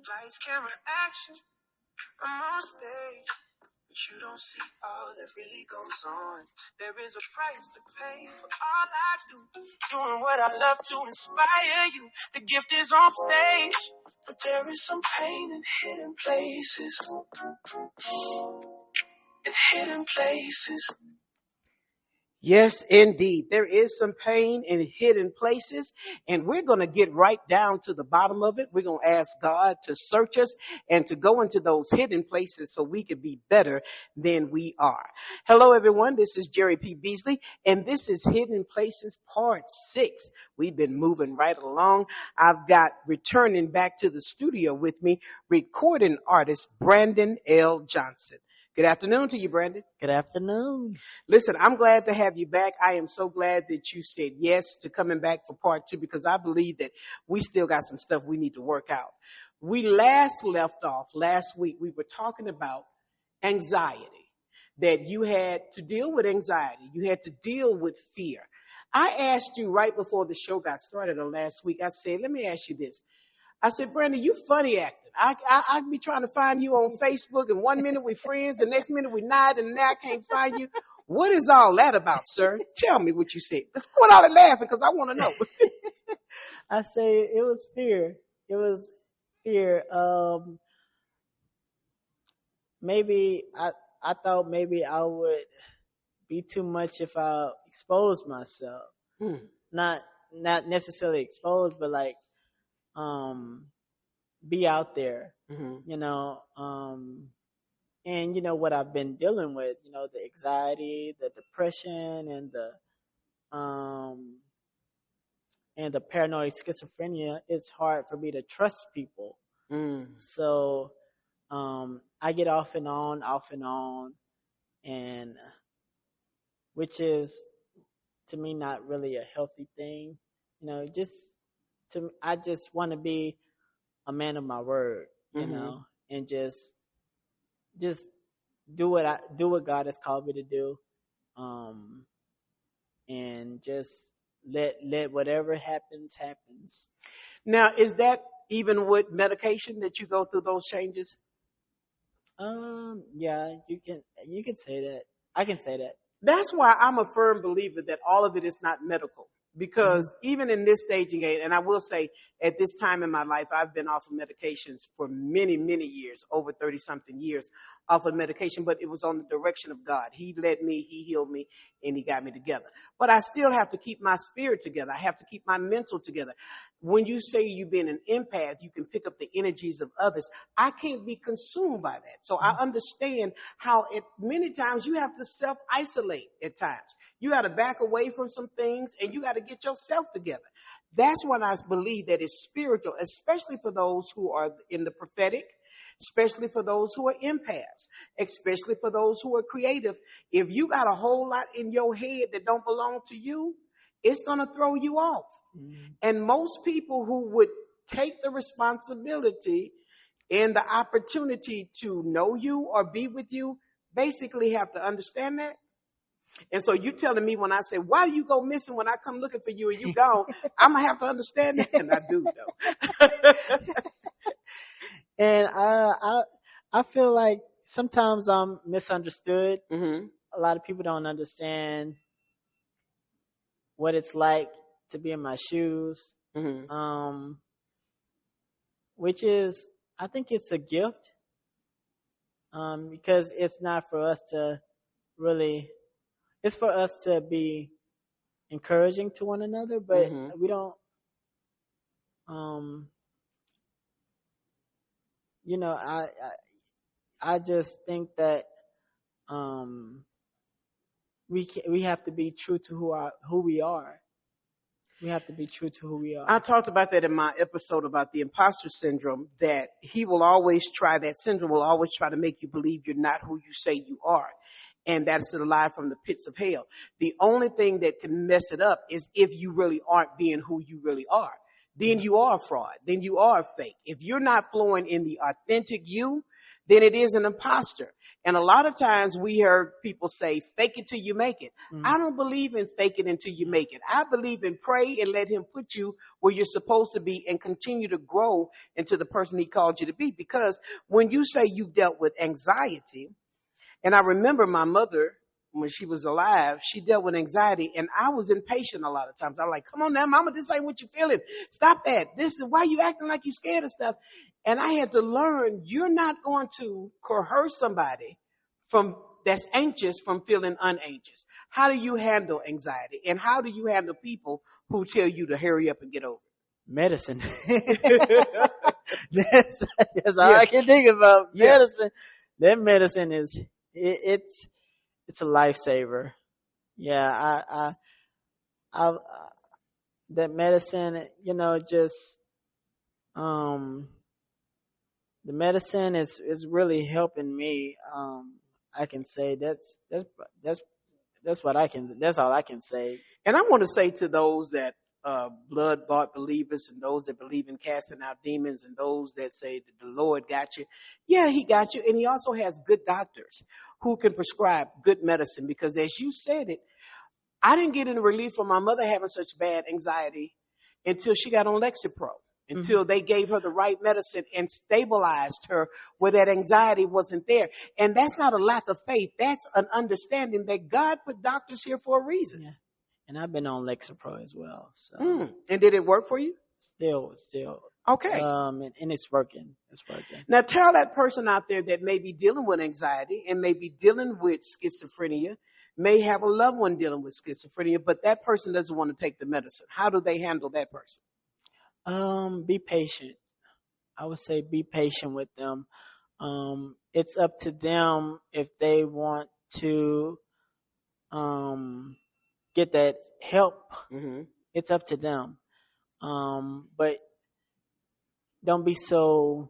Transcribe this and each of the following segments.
Lights, camera, action. I'm on stage, but you don't see all that really goes on. There is a price to pay for all I do. Doing what I love to inspire you. The gift is on stage, but there is some pain in hidden places. In hidden places. Yes, indeed. There is some pain in hidden places, and we're going to get right down to the bottom of it. We're going to ask God to search us and to go into those hidden places so we can be better than we are. Hello, everyone. This is Jerri P. Beasley, and this is Hidden Places Part 6. We've been moving right along. I've got returning back to the studio with me, recording artist Brandon L. Johnson. Good afternoon to you, Brandon. Good afternoon. Listen, I'm glad to have you back. I am so glad that you said yes to coming back for part 2 because I believe that we still got some stuff we need to work out. We last left off last week. We were talking about anxiety, that you had to deal with anxiety. You had to deal with fear. I asked you right before the show got started on last week, I said, let me ask you this. I said, Brandon, you funny acting. I be trying to find you on Facebook, and 1 minute we friends, the next minute we not, and now I can't find you. What is all that about, sir? Tell me what you said. Let's go out and laughing because I want to know. I say it was fear. It was fear. Maybe I thought maybe I would be too much if I exposed myself. Not necessarily exposed, but like be out there, you know, and you know what I've been dealing with, you know, the anxiety, the depression, and the paranoid schizophrenia. It's hard for me to trust people. So I get off and on, and which is to me not really a healthy thing, you know. I just want to be a man of my word, you know, and just do what God has called me to do, and just let whatever happens. Now, is that even with medication that you go through those changes? Yeah, you can say that. I can say that. That's why I'm a firm believer that all of it is not medical. Because even in this staging age, and I will say at this time in my life, I've been off of medications for many, many years, over 30 something years off of medication, but it was on the direction of God. He led me, he healed me, and he got me together. But I still have to keep my spirit together. I have to keep my mental together. When you say you've been an empath, you can pick up the energies of others. I can't be consumed by that. So I understand how many times you have to self-isolate at times. You got to back away from some things and you got to get yourself together. That's when I believe that it's spiritual, especially for those who are in the prophetic, especially for those who are empaths, especially for those who are creative. If you got a whole lot in your head that don't belong to you, it's going to throw you off. And most people who would take the responsibility and the opportunity to know you or be with you basically have to understand that. And so you telling me when I say, why do you go missing when I come looking for you and you gone? I'm going to have to understand that. And I do, though. And I feel like sometimes I'm misunderstood. A lot of people don't understand what it's like to be in my shoes. Which is, I think it's a gift. Because it's not for us to really, it's for us to be encouraging to one another, but we don't, you know, I just think that we have to be true to who we are. We have to be true to who we are. I talked about that in my episode about the imposter syndrome, that that syndrome will always try to make you believe you're not who you say you are. And that's a lie from the pits of hell. The only thing that can mess it up is if you really aren't being who you really are. Then you are a fraud. Then you are fake. If you're not flowing in the authentic you, then it is an imposter. And a lot of times we heard people say, fake it till you make it. Mm. I don't believe in fake it until you make it. I believe in pray and let him put you where you're supposed to be and continue to grow into the person he called you to be. Because when you say you dealt with anxiety, and I remember my mother, when she was alive, she dealt with anxiety, and I was impatient a lot of times. I'm like, come on now, mama, this ain't what you feeling. Stop that. This is why you acting like you scared of stuff. And I had to learn, you're not going to coerce somebody from that's anxious from feeling unanxious. How do you handle anxiety? And how do you handle people who tell you to hurry up and get over Medicine. it? That's all Yeah. I can think about. Yeah. Medicine. That medicine is it's a lifesaver. Yeah, I that medicine, just um the medicine is really helping me. I can say that's what that's all I can say. And I want to say to those that blood bought believers and those that believe in casting out demons and those that say that the Lord got you. Yeah, he got you. And he also has good doctors who can prescribe good medicine because as you said it, I didn't get any relief from my mother having such bad anxiety until she got on Lexapro, until they gave her the right medicine and stabilized her where that anxiety wasn't there. And that's not a lack of faith. That's an understanding that God put doctors here for a reason. Yeah. And I've been on Lexapro as well. So And did it work for you? still Okay. and it's working. It's working. Now tell that person out there that may be dealing with anxiety and may be dealing with schizophrenia, may have a loved one dealing with schizophrenia, but that person doesn't want to take the medicine. How do they handle that person? Be patient. I would say be patient with them. It's up to them if they want to get that help. Mm-hmm. It's up to them. But don't be so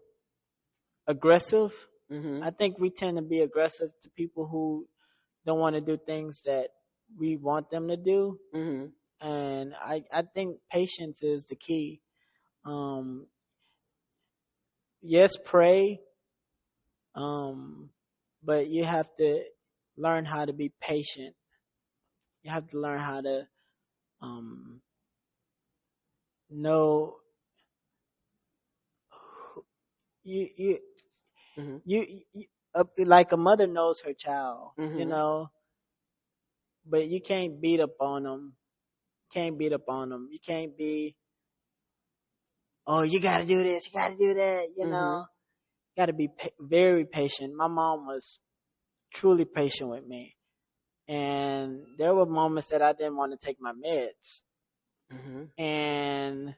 aggressive. Mm-hmm. I think we tend to be aggressive to people who don't want to do things that we want them to do. Mm-hmm. And I think patience is the key. Yes, pray. But you have to learn how to be patient. You have to learn how to know you you Mm-hmm. you like a mother knows her child, Mm-hmm. but you can't beat up on them. Can't beat up on them. You can't be, oh, you got to do this, you got to do that. Mm-hmm. You got to be very patient. My mom was truly patient with me, and there were moments that I didn't want to take my meds, Mm-hmm. and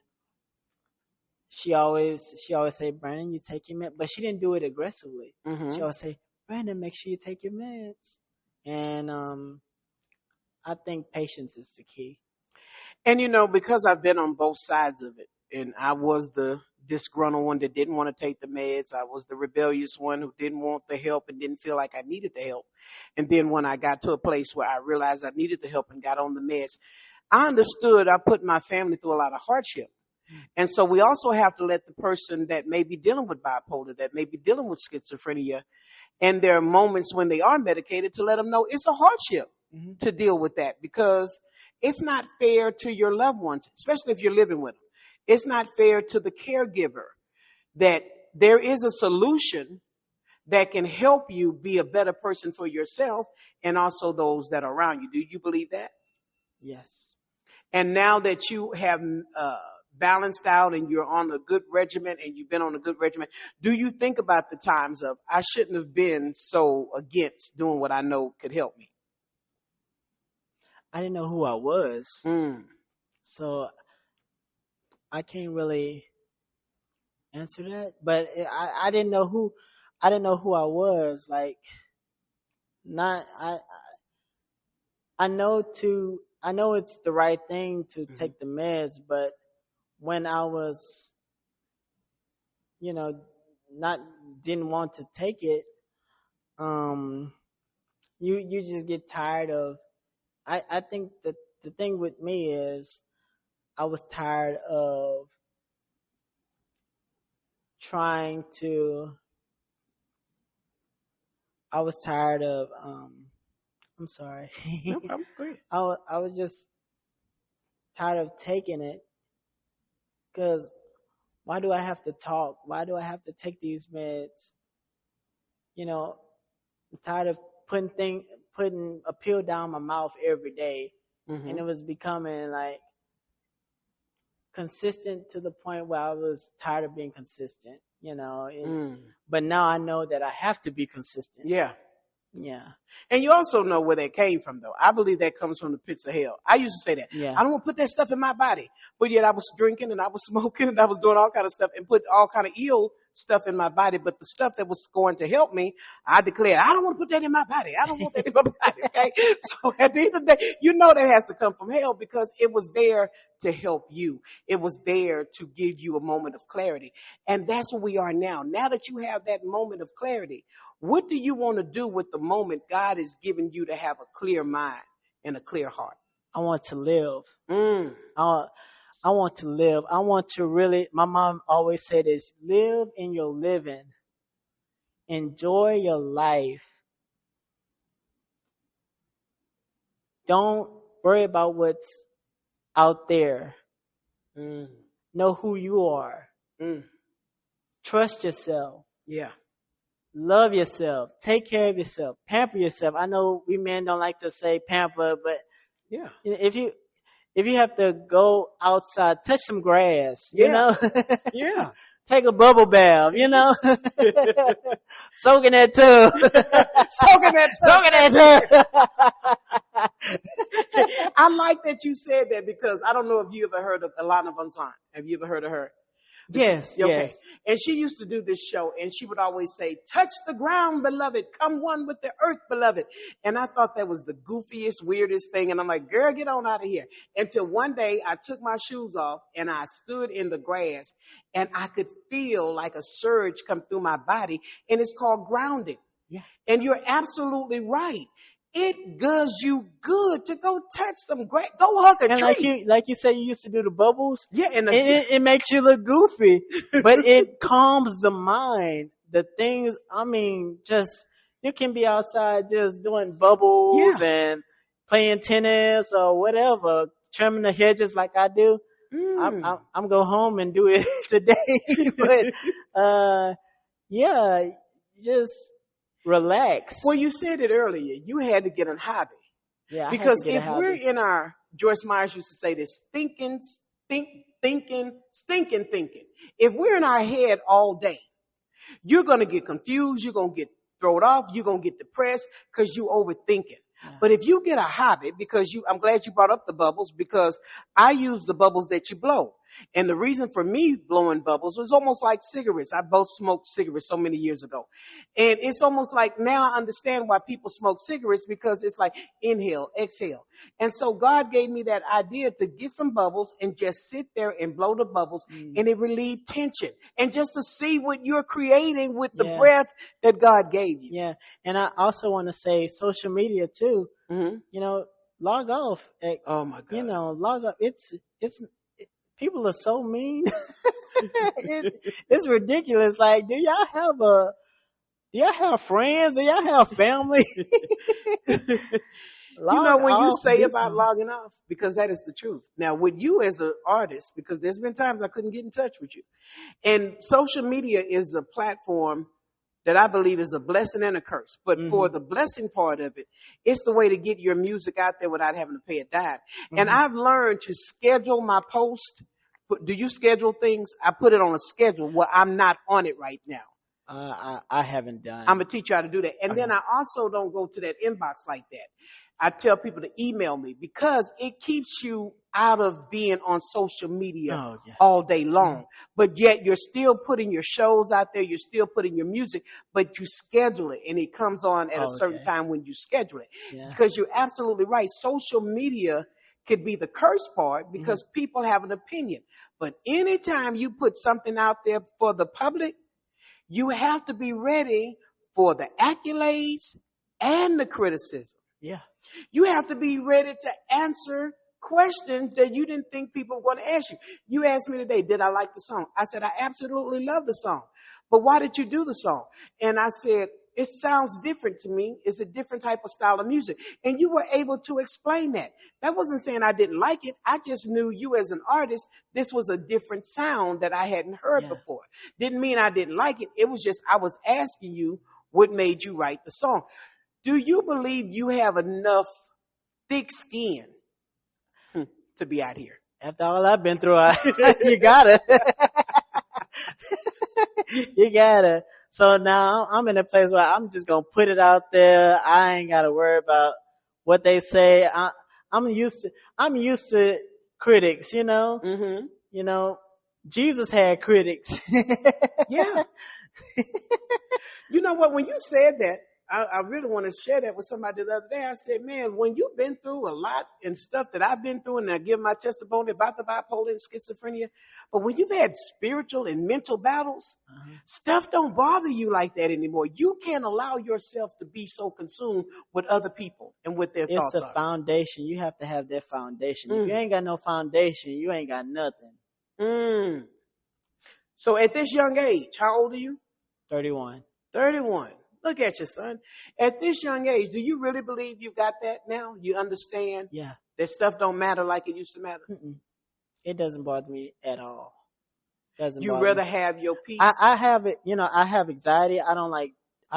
she always say, Brandon, you take your meds, but she didn't do it aggressively. She Mm-hmm. always say, Brandon, make sure you take your meds, and I think patience is the key. And because I've been on both sides of it, and I was the disgruntled one that didn't want to take the meds. I was the rebellious one who didn't want the help and didn't feel like I needed the help. And then when I got to a place where I realized I needed the help and got on the meds, I understood I put my family through a lot of hardship. And so we also have to let the person that may be dealing with bipolar, that may be dealing with schizophrenia, and there are moments when they are medicated to let them know it's a hardship to deal with that because it's not fair to your loved ones, especially if you're living with them. It's not fair to the caregiver that there is a solution that can help you be a better person for yourself and also those that are around you. Do you believe that? Yes. And now that you have balanced out and you're on a good regimen and you've been on a good regimen, do you think about the times of I shouldn't have been so against doing what I know could help me? I didn't know who I was, Mm. so I can't really answer that. But I didn't know who I was. Like, not I know it's the right thing to take the meds, but when I was, you know, not didn't want to take it, um, you just get tired of. I think that the thing with me is I was tired of trying to I was tired of I'm sorry. No problem. Go ahead. I was just tired of taking it because why do I have to talk? Why do I have to take these meds? You know, I'm tired of putting a pill down my mouth every day. Mm-hmm. And it was becoming like consistent to the point where I was tired of being consistent, but now I know that I have to be consistent. Yeah. Yeah. And you also know where that came from, though. I believe that comes from the pits of hell. I used to say that. Yeah. I don't want to put that stuff in my body. But yet I was drinking and I was smoking and I was doing all kind of stuff and put all kind of ill stuff in my body. But the stuff that was going to help me, I declared, I don't want to put that in my body. I don't want that in my body. Okay. So at the end of the day, you know that has to come from hell because it was there to help you. It was there to give you a moment of clarity. And that's where we are now. Now that you have that moment of clarity, what do you want to do with the moment God is giving you to have a clear mind and a clear heart? I want to live. I want to live. I want to really, my mom always said this, live in your living. Enjoy your life. Don't worry about what's out there. Know who you are. Trust yourself. Yeah. Love yourself. Take care of yourself. Pamper yourself. I know we men don't like to say pamper, but yeah, if you have to go outside, touch some grass, yeah. take a bubble bath, soak in that tub. Soak in that tub. I like that you said that because I don't know if you ever heard of Alana Von Zant. Have you ever heard of her? Yes, okay. Yes. And she used to do this show and she would always say, touch the ground, beloved. Come one with the earth, beloved. And I thought that was the goofiest, weirdest thing. And I'm like, girl, get on out of here. Until one day I took my shoes off and I stood in the grass and I could feel like a surge come through my body. And it's called grounding. Yeah. And you're absolutely right. It does you good to go touch some grass. Go hug a tree. And like you said, you used to do the bubbles. Yeah, and it makes you look goofy, but it calms the mind. The things, just you can be outside just doing bubbles and playing tennis or whatever, trimming the hedges like I do. I'm go home and do it today, but just relax. Well, you said it earlier. You had to get a hobby. Yeah, because if we're in our, Joyce Myers used to say this, thinking. If we're in our head all day, you're going to get confused. You're going to get thrown off. You're going to get depressed because you're overthinking. Yeah. But if you get a hobby, I'm glad you brought up the bubbles because I use the bubbles that you blow. And the reason for me blowing bubbles was almost like cigarettes. I both smoked cigarettes so many years ago. And it's almost like now I understand why people smoke cigarettes because it's like inhale, exhale. And so God gave me that idea to get some bubbles and just sit there and blow the bubbles and it relieved tension. And just to see what you're creating with the breath that God gave you. Yeah. And I also want to say social media too. Log off. Oh my God. Log off. People are so mean. It's ridiculous. Like, do y'all have friends? Do y'all have family? When you say about logging off, because that is the truth. Now, with you as an artist, because there's been times I couldn't get in touch with you. And social media is a platform that I believe is a blessing and a curse. But for the blessing part of it, it's the way to get your music out there without having to pay a dime. And I've learned to schedule my post. Do you schedule things? I put it on a schedule where I'm not on it right now. I haven't done. I'm going to teach you how to do that. And then I also don't go to that inbox like that. I tell people to email me because it keeps you out of being on social media all day long. But yet you're still putting your shows out there. You're still putting your music, but you schedule it and it comes on at a certain time when you schedule it. Yeah. Because you're absolutely right. Social media could be the curse part because people have an opinion. But anytime you put something out there for the public, you have to be ready for the accolades and the criticism. Yeah. You have to be ready to answer questions that you didn't think people were going to ask you. You asked me today, did I like the song? I said, I absolutely love the song. But why did you do the song? And I said, It sounds different to me. It's a different type of style of music. And you were able to explain that. That wasn't saying I didn't like it. I just knew you as an artist, this was a different sound that I hadn't heard before. Didn't mean I didn't like it. It was just, I was asking you what made you write the song. Do you believe you have enough thick skin to be out here? After all I've been through, you gotta. You gotta. So now I'm in a place where I'm just gonna put it out there. I ain't gotta worry about what they say. I'm used to critics, you know. Mm-hmm. You know, Jesus had critics. Yeah. You know what? When you said that, I really want to share that with somebody the other day. I said, man, when you've been through a lot and stuff that I've been through, and I give my testimony about the bipolar and schizophrenia, but when you've had spiritual and mental battles, stuff don't bother you like that anymore. You can't allow yourself to be so consumed with other people and what their thoughts are. It's a foundation. You have to have that foundation. If you ain't got no foundation, you ain't got nothing. So at this young age, how old are you? 31. 31. Look at you, son. At this young age, do you really believe you got that now? You understand that stuff don't matter like it used to matter? It doesn't bother me at all. You rather have your peace? I have it, I have anxiety. I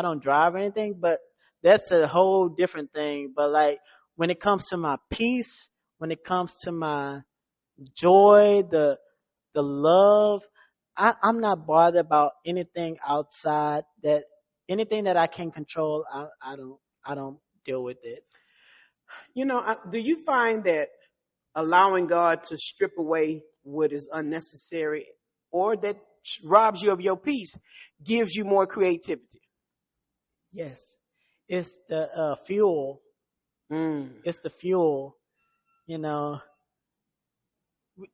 don't drive or anything, but that's a whole different thing. But like when it comes to my peace, when it comes to my joy, the love, I'm not bothered about anything outside that. Anything that I can control, I don't deal with it. Do you find that allowing God to strip away what is unnecessary or that robs you of your peace gives you more creativity? Yes. It's the fuel. It's the fuel.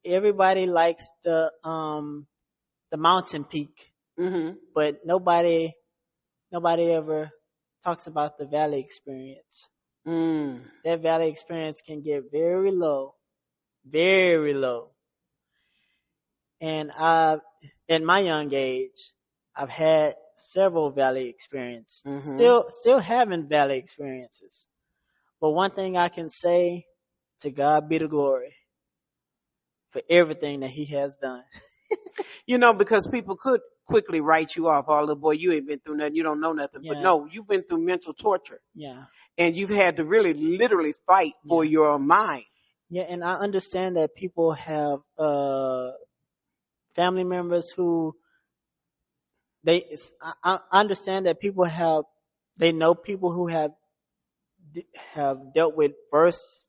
Everybody likes the mountain peak, but nobody ever talks about the valley experience. That valley experience can get very low, very low. And in my young age, I've had several valley experiences. Still having valley experiences. But one thing I can say, to God be the glory for everything that He has done. Because people could quickly write you off. Oh, little boy, you ain't been through nothing. You don't know nothing. Yeah. But no, you've been through mental torture. Yeah. And you've had to really literally fight for your mind. Yeah, and I understand that people have family members who I understand that people they know people who have dealt with worse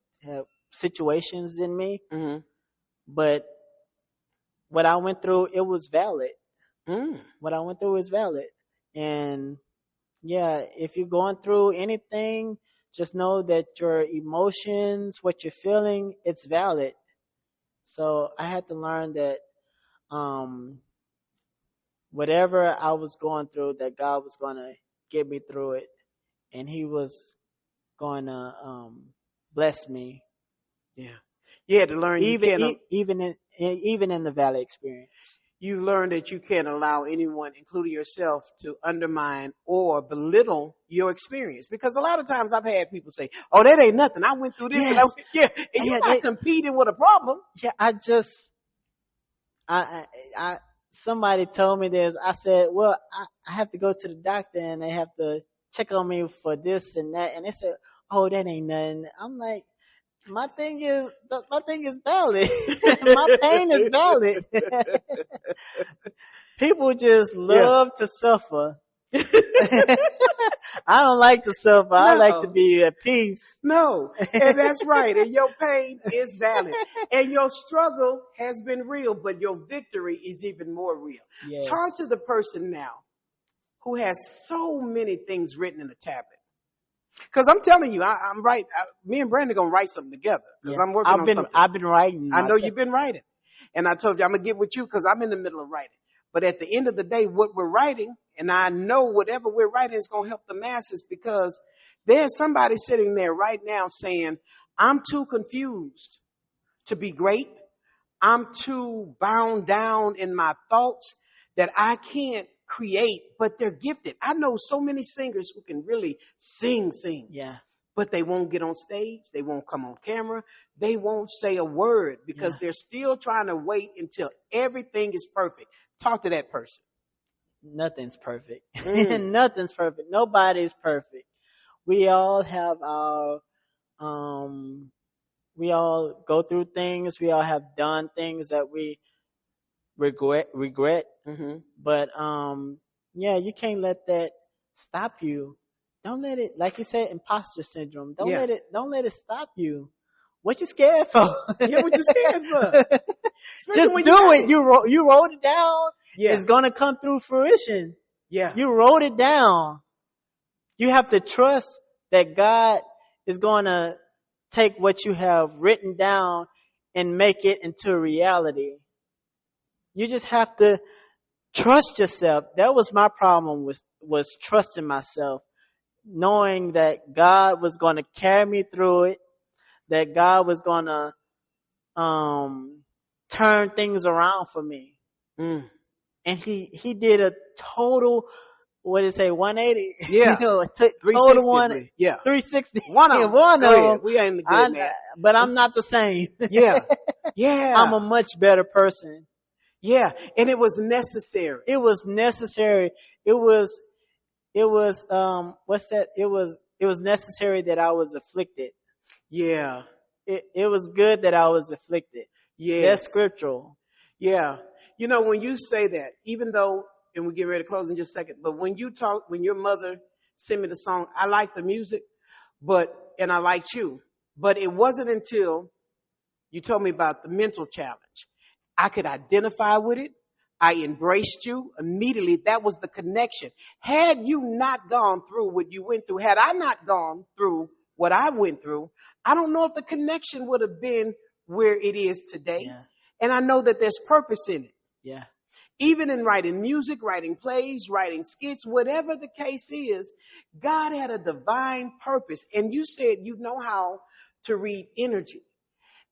situations than me. But what I went through, it was valid. What I went through is valid. And if you're going through anything, just know that your emotions, what you're feeling, it's valid. So I had to learn that whatever I was going through, that God was going to get me through it. And He was going to bless me. Yeah. You had to learn even in the valley experience. You learn that you can't allow anyone, including yourself, to undermine or belittle your experience. Because a lot of times I've had people say, "Oh, that ain't nothing. I went through this." Yes. And you're not competing with a problem. Yeah, I somebody told me this. I said, "Well, I have to go to the doctor and they have to check on me for this and that." And they said, "Oh, that ain't nothing." I'm like, my thing is valid. My pain is valid. People just love to suffer. I don't like to suffer. No. I like to be at peace. No, and that's right. And your pain is valid. And your struggle has been real, but your victory is even more real. Yes. Talk to the person now who has so many things written in a tablet. Because I'm telling you, I'm right. Me and Brandon going to write something together. Because I'm working on something. I've been writing. I know you've been writing. And I told you I'm going to get with you because I'm in the middle of writing. But at the end of the day, what we're writing, and I know whatever we're writing is going to help the masses, because there's somebody sitting there right now saying, I'm too confused to be great. I'm too bound down in my thoughts that I can't create, but they're gifted. I know so many singers who can really sing. Yeah. But they won't get on stage. They won't come on camera. They won't say a word because they're still trying to wait until everything is perfect. Talk to that person. Nothing's perfect. Nothing's perfect. Nobody's perfect. We all have our, we all go through things. We all have done things that we regret. Mm-hmm. But, yeah, you can't let that stop you. Don't let it, like you said, imposter syndrome. Don't let it stop you. What you scared for? Yeah, what you scared for? Just do it. You wrote it down. Yeah. It's gonna come through fruition. Yeah. You wrote it down. You have to trust that God is gonna take what you have written down and make it into reality. You just have to trust yourself. That was my problem, was trusting myself, knowing that God was going to carry me through it, that God was going to turn things around for me. And he did a total, what did it say, 180? Yeah. Total 360. One of them. We ain't good at. But I'm not the same. Yeah. Yeah. I'm a much better person. Yeah. And it was necessary. It was necessary. It was what's that? It was necessary that I was afflicted. Yeah. It was good that I was afflicted. Yes. That's scriptural. Yeah. You know, when you say that, even though, and we'll get ready to close in just a second, but when your mother sent me the song, I liked the music, and I liked you, but it wasn't until you told me about the mental challenge. I could identify with it. I embraced you immediately. That was the connection. Had you not gone through what you went through, had I not gone through what I went through, I don't know if the connection would have been where it is today. Yeah. And I know that there's purpose in it. Yeah. Even in writing music, writing plays, writing skits, whatever the case is, God had a divine purpose. And you said you know how to read energy.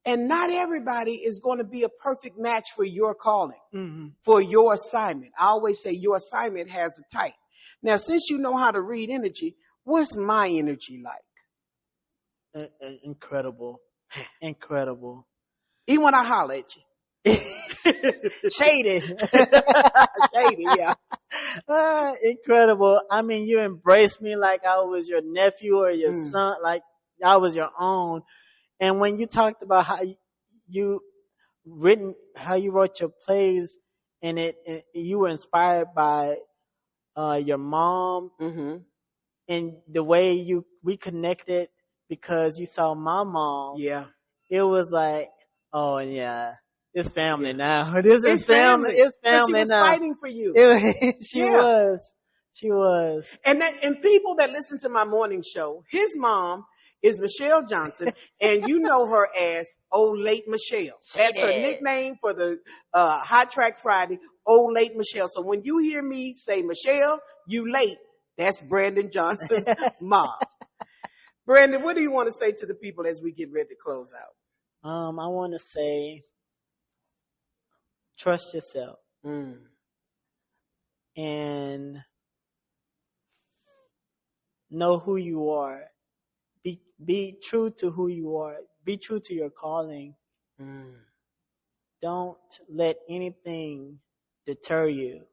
And not everybody is going to be a perfect match for your calling, for your assignment. I always say your assignment has a type. Now, since you know how to read energy, what's my energy like? Incredible. Incredible. Even when I holler at you. Shady. Shady, yeah. Incredible. I mean, you embraced me like I was your nephew or your son, like I was your own. And when you talked about how you wrote your plays, and you were inspired by your mom, and the way we connected because you saw my mom. Yeah, it was like, oh yeah, it's family now. This is family. It's family she was now. Fighting for you. She was. And people that listen to my morning show, his mom is Michelle Johnson, and you know her as Old Late Michelle. That's her nickname for the Hot Track Friday, Old Late Michelle. So when you hear me say Michelle, you late, that's Brandon Johnson's mom. Brandon, what do you want to say to the people as we get ready to close out? I want to say, trust yourself. And know who you are. Be true to who you are. Be true to your calling. Don't let anything deter you.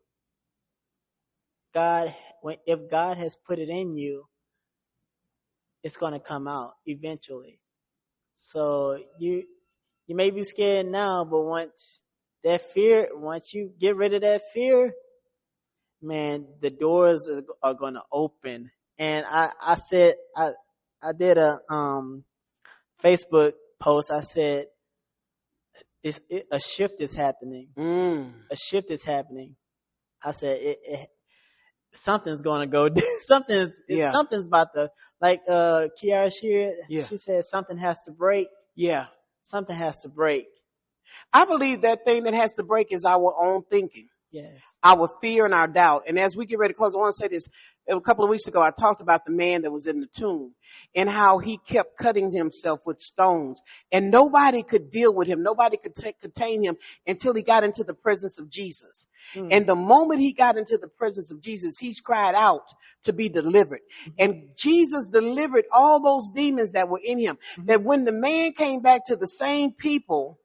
If God has put it in you, it's going to come out eventually. So you may be scared now, but once you get rid of that fear, man, the doors are going to open. And I did a Facebook post. I said, a shift is happening. A shift is happening. I said, something's going to go. Something's about to, like Kiara Shear. Yeah. She said something has to break. Yeah, something has to break. I believe that thing that has to break is our own thinking. Yes. Our fear and our doubt. And as we get ready to close, I want to say this. A couple of weeks ago, I talked about the man that was in the tomb and how he kept cutting himself with stones, and nobody could deal with him. Nobody could contain him until he got into the presence of Jesus. And the moment he got into the presence of Jesus, he's cried out to be delivered. And Jesus delivered all those demons that were in him. That when the man came back to the same people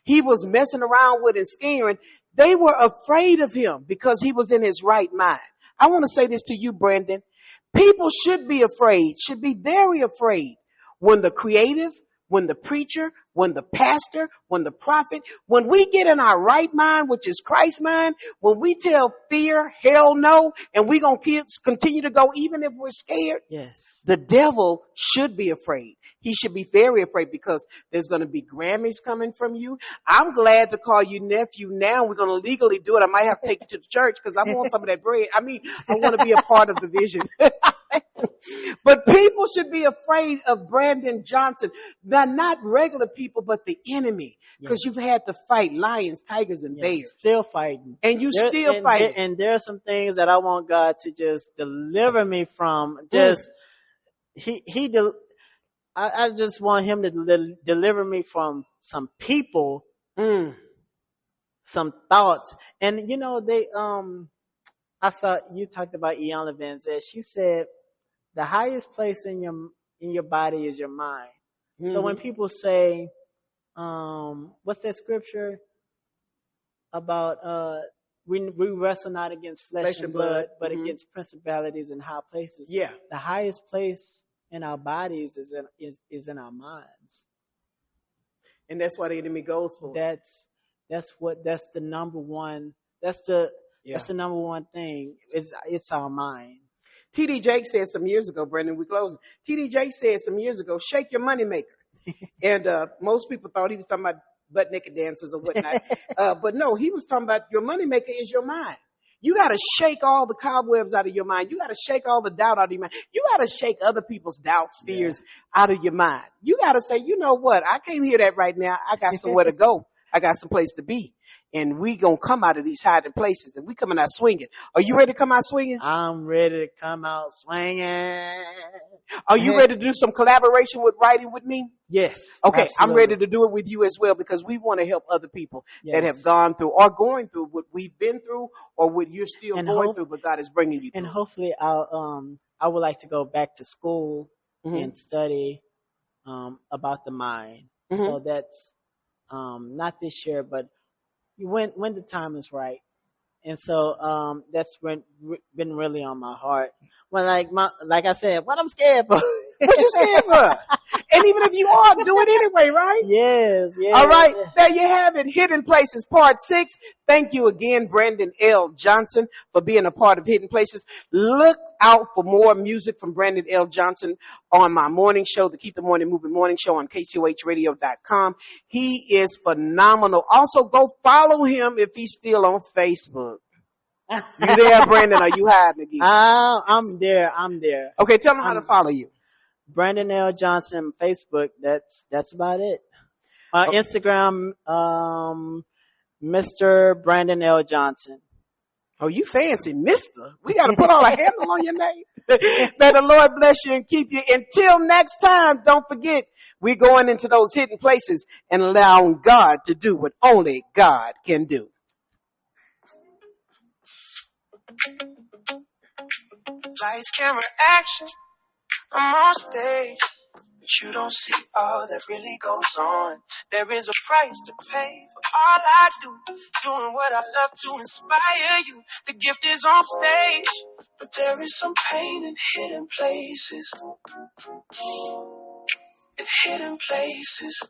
he was messing around with and scaring, they were afraid of him because he was in his right mind. I want to say this to you, Brandon. People should be afraid, should be very afraid when the creative, when the preacher, when the pastor, when the prophet, when we get in our right mind, which is Christ's mind, when we tell fear, hell no, and we're going to continue to go even if we're scared. Yes. The devil should be afraid. He should be very afraid because there's going to be Grammys coming from you. I'm glad to call you nephew now. We're going to legally do it. I might have to take you to the church because I want some of that bread. I mean, I want to be a part of the vision. But people should be afraid of Brandon Johnson. They're not regular people, but the enemy. Because you've had to fight lions, tigers, and bears. Still fighting. And you still fighting. And there are some things that I want God to just deliver me from. Just, I just want him to deliver me from some people, some thoughts. And you know, I saw you talked about Eon Levins, and she said the highest place in your body is your mind. So when people say, what's that scripture about, we wrestle not against flesh and blood, but against principalities in high places. Yeah. The highest place in our bodies is in our minds. And that's what the enemy goes for. That's the number one. That's the number one thing. It's our mind. T.D. Jakes said some years ago, Brendan, we closing. T.D. Jakes said some years ago, shake your moneymaker. And most people thought he was talking about butt naked dancers or whatnot. But no, he was talking about your moneymaker is your mind. You got to shake all the cobwebs out of your mind. You got to shake all the doubt out of your mind. You got to shake other people's doubts, fears out of your mind. You got to say, you know what? I can't hear that right now. I got somewhere to go. I got some place to be. And we gonna come out of these hiding places, and we coming out swinging. Are you ready to come out swinging? I'm ready to come out swinging. Are you ready to do some collaboration with writing with me? Yes. Okay, absolutely. I'm ready to do it with you as well because we want to help other people that have gone through or going through what we've been through or what you're still going through, but God is bringing you through. And hopefully, I would like to go back to school and study about the mind. So that's not this year, but when the time is right. And so that's been really on my heart. Well, like I said, what I'm scared for. What you scared for? And even if you are, do it anyway, right? Yes. All right, there you have it. Hidden Places, Part 6. Thank you again, Brandon L. Johnson, for being a part of Hidden Places. Look out for more music from Brandon L. Johnson on my morning show, the Keep the Morning Moving Morning Show on KCOHradio.com. He is phenomenal. Also, go follow him if he's still on Facebook. You there, Brandon? Are you hiding again? I'm there. Okay, tell them how to follow you. Brandon L. Johnson, Facebook. That's about it. Instagram, Mr. Brandon L. Johnson. Oh, you fancy, Mister. We got to put all a handle on your name. May the Lord bless you and keep you. Until next time, don't forget, we're going into those hidden places and allowing God to do what only God can do. Lights, camera, action. I'm on stage, but you don't see all that really goes on. There is a price to pay for all I do, doing what I love to inspire you. The gift is on stage, but there is some pain in hidden places. In hidden places.